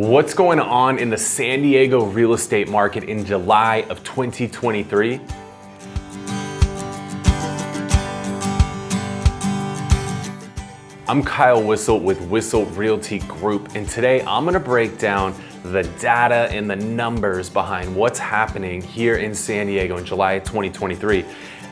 What's going on in the San Diego real estate market in July of 2023? I'm Kyle Whissel with Whissel Realty Group, and today I'm gonna break down the data and the numbers behind what's happening here in San Diego in July of 2023.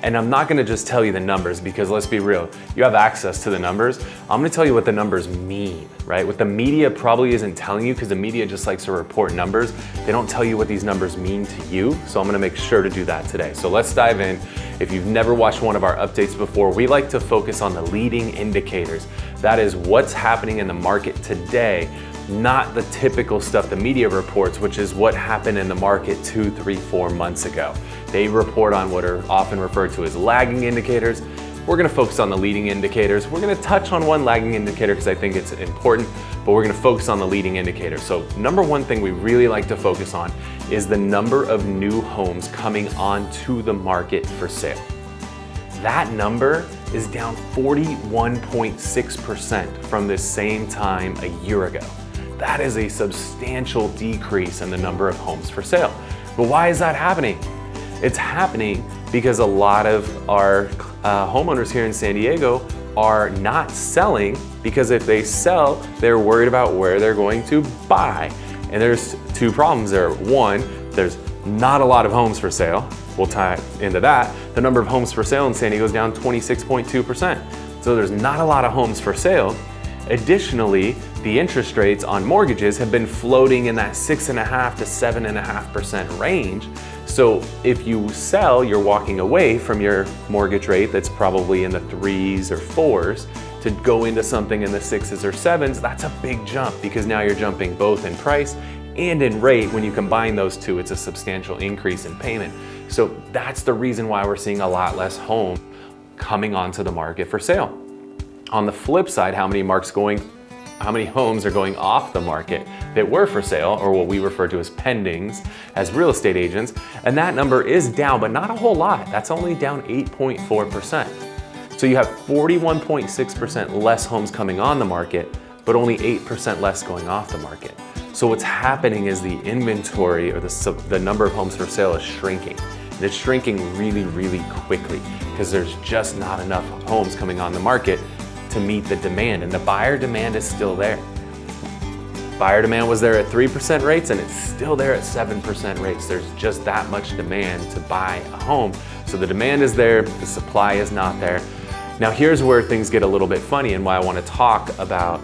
And I'm not gonna just tell you the numbers because let's be real, you have access to the numbers. I'm gonna tell you what the numbers mean, right? What the media probably isn't telling you, because the media just likes to report numbers. They don't tell you what these numbers mean to you. So I'm gonna make sure to do that today. So let's dive in. If you've never watched one of our updates before, we like to focus on the leading indicators. That is what's happening in the market today, not the typical stuff the media reports, which is what happened in the market 2, 3, 4 months ago. They report on what are often referred to as lagging indicators. We're gonna focus on the leading indicators. We're gonna touch on one lagging indicator because I think it's important, but we're gonna focus on the leading indicators. So number one thing we really like to focus on is the number of new homes coming onto the market for sale. That number is down 41.6% from this same time a year ago. That is a substantial decrease in the number of homes for sale. But why is that happening? It's happening because a lot of our homeowners here in San Diego are not selling, because if they sell, they're worried about where they're going to buy. And there's two problems there. One, there's not a lot of homes for sale. We'll tie into that. The number of homes for sale in San Diego is down 26.2%. So there's not a lot of homes for sale. Additionally, the interest rates on mortgages have been floating in that 6.5% to 7.5% range. So if you sell, you're walking away from your mortgage rate that's probably in the 3s or 4s to go into something in the 6s or 7s. That's a big jump because now you're jumping both in price and in rate. When you combine those two, it's a substantial increase in payment. So that's the reason why we're seeing a lot less homes coming onto the market for sale. On the flip side, how many homes are going off the market that were for sale, or what we refer to as pendings as real estate agents, and that number is down, but not a whole lot. That's only down 8.4%. So you have 41.6% less homes coming on the market, but only 8% less going off the market. So what's happening is the inventory, or the number of homes for sale, is shrinking. And it's shrinking really, really quickly because there's just not enough homes coming on the market to meet the demand, and the buyer demand is still there. Buyer demand was there at 3% rates, and it's still there at 7% rates. There's just that much demand to buy a home. So the demand is there, the supply is not there. Now here's where things get a little bit funny, and why I want to talk about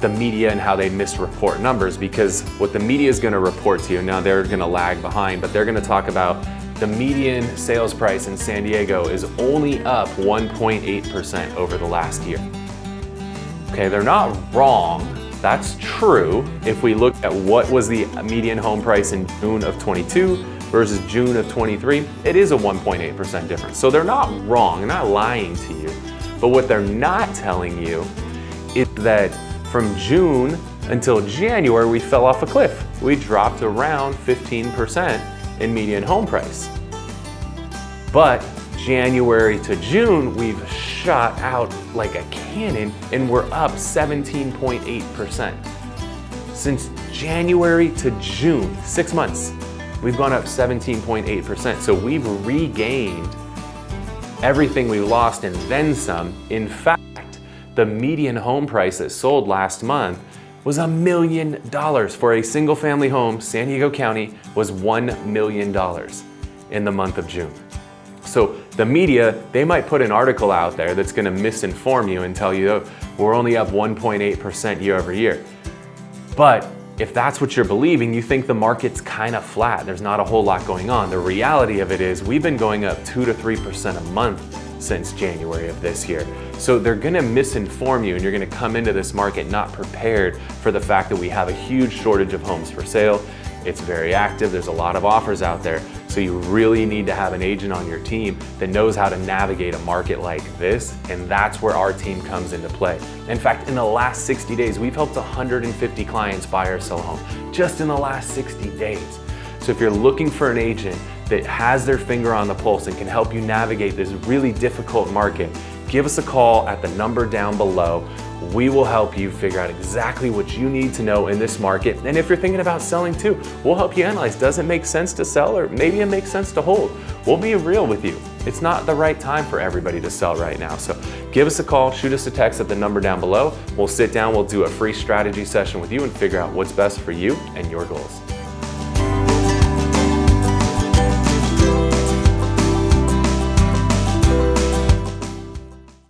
the media and how they misreport numbers, because what the media is going to report to you, now they're going to lag behind, but they're going to talk about the median sales price in San Diego is only up 1.8% over the last year. Okay, they're not wrong. That's true. If we look at what was the median home price in June of 22 versus June of 23, it is a 1.8% difference. So they're not wrong, they're not lying to you. But what they're not telling you is that from June until January, we fell off a cliff. We dropped around 15% in median home price. But January to June, we've shot out like a cannon, and we're up 17.8%. Since January to June, 6 months, we've gone up 17.8%. So we've regained everything we lost and then some. In fact, the median home price that sold last month was $1 million. For a single family home, San Diego County was $1 million in the month of June. So the media, they might put an article out there that's gonna misinform you and tell you, oh, we're only up 1.8% year over year. But if that's what you're believing, you think the market's kind of flat. There's not a whole lot going on. The reality of it is we've been going up 2 to 3% a month since January of this year. So they're gonna misinform you, and you're gonna come into this market not prepared for the fact that we have a huge shortage of homes for sale. It's very active, there's a lot of offers out there. So you really need to have an agent on your team that knows how to navigate a market like this, and that's where our team comes into play. In fact, in the last 60 days, we've helped 150 clients buy or sell a home, just in the last 60 days. So if you're looking for an agent that has their finger on the pulse and can help you navigate this really difficult market, give us a call at the number down below. We will help you figure out exactly what you need to know in this market. And if you're thinking about selling too, we'll help you analyze, does it make sense to sell, or maybe it makes sense to hold? We'll be real with you. It's not the right time for everybody to sell right now. So give us a call, shoot us a text at the number down below. We'll sit down, we'll do a free strategy session with you and figure out what's best for you and your goals.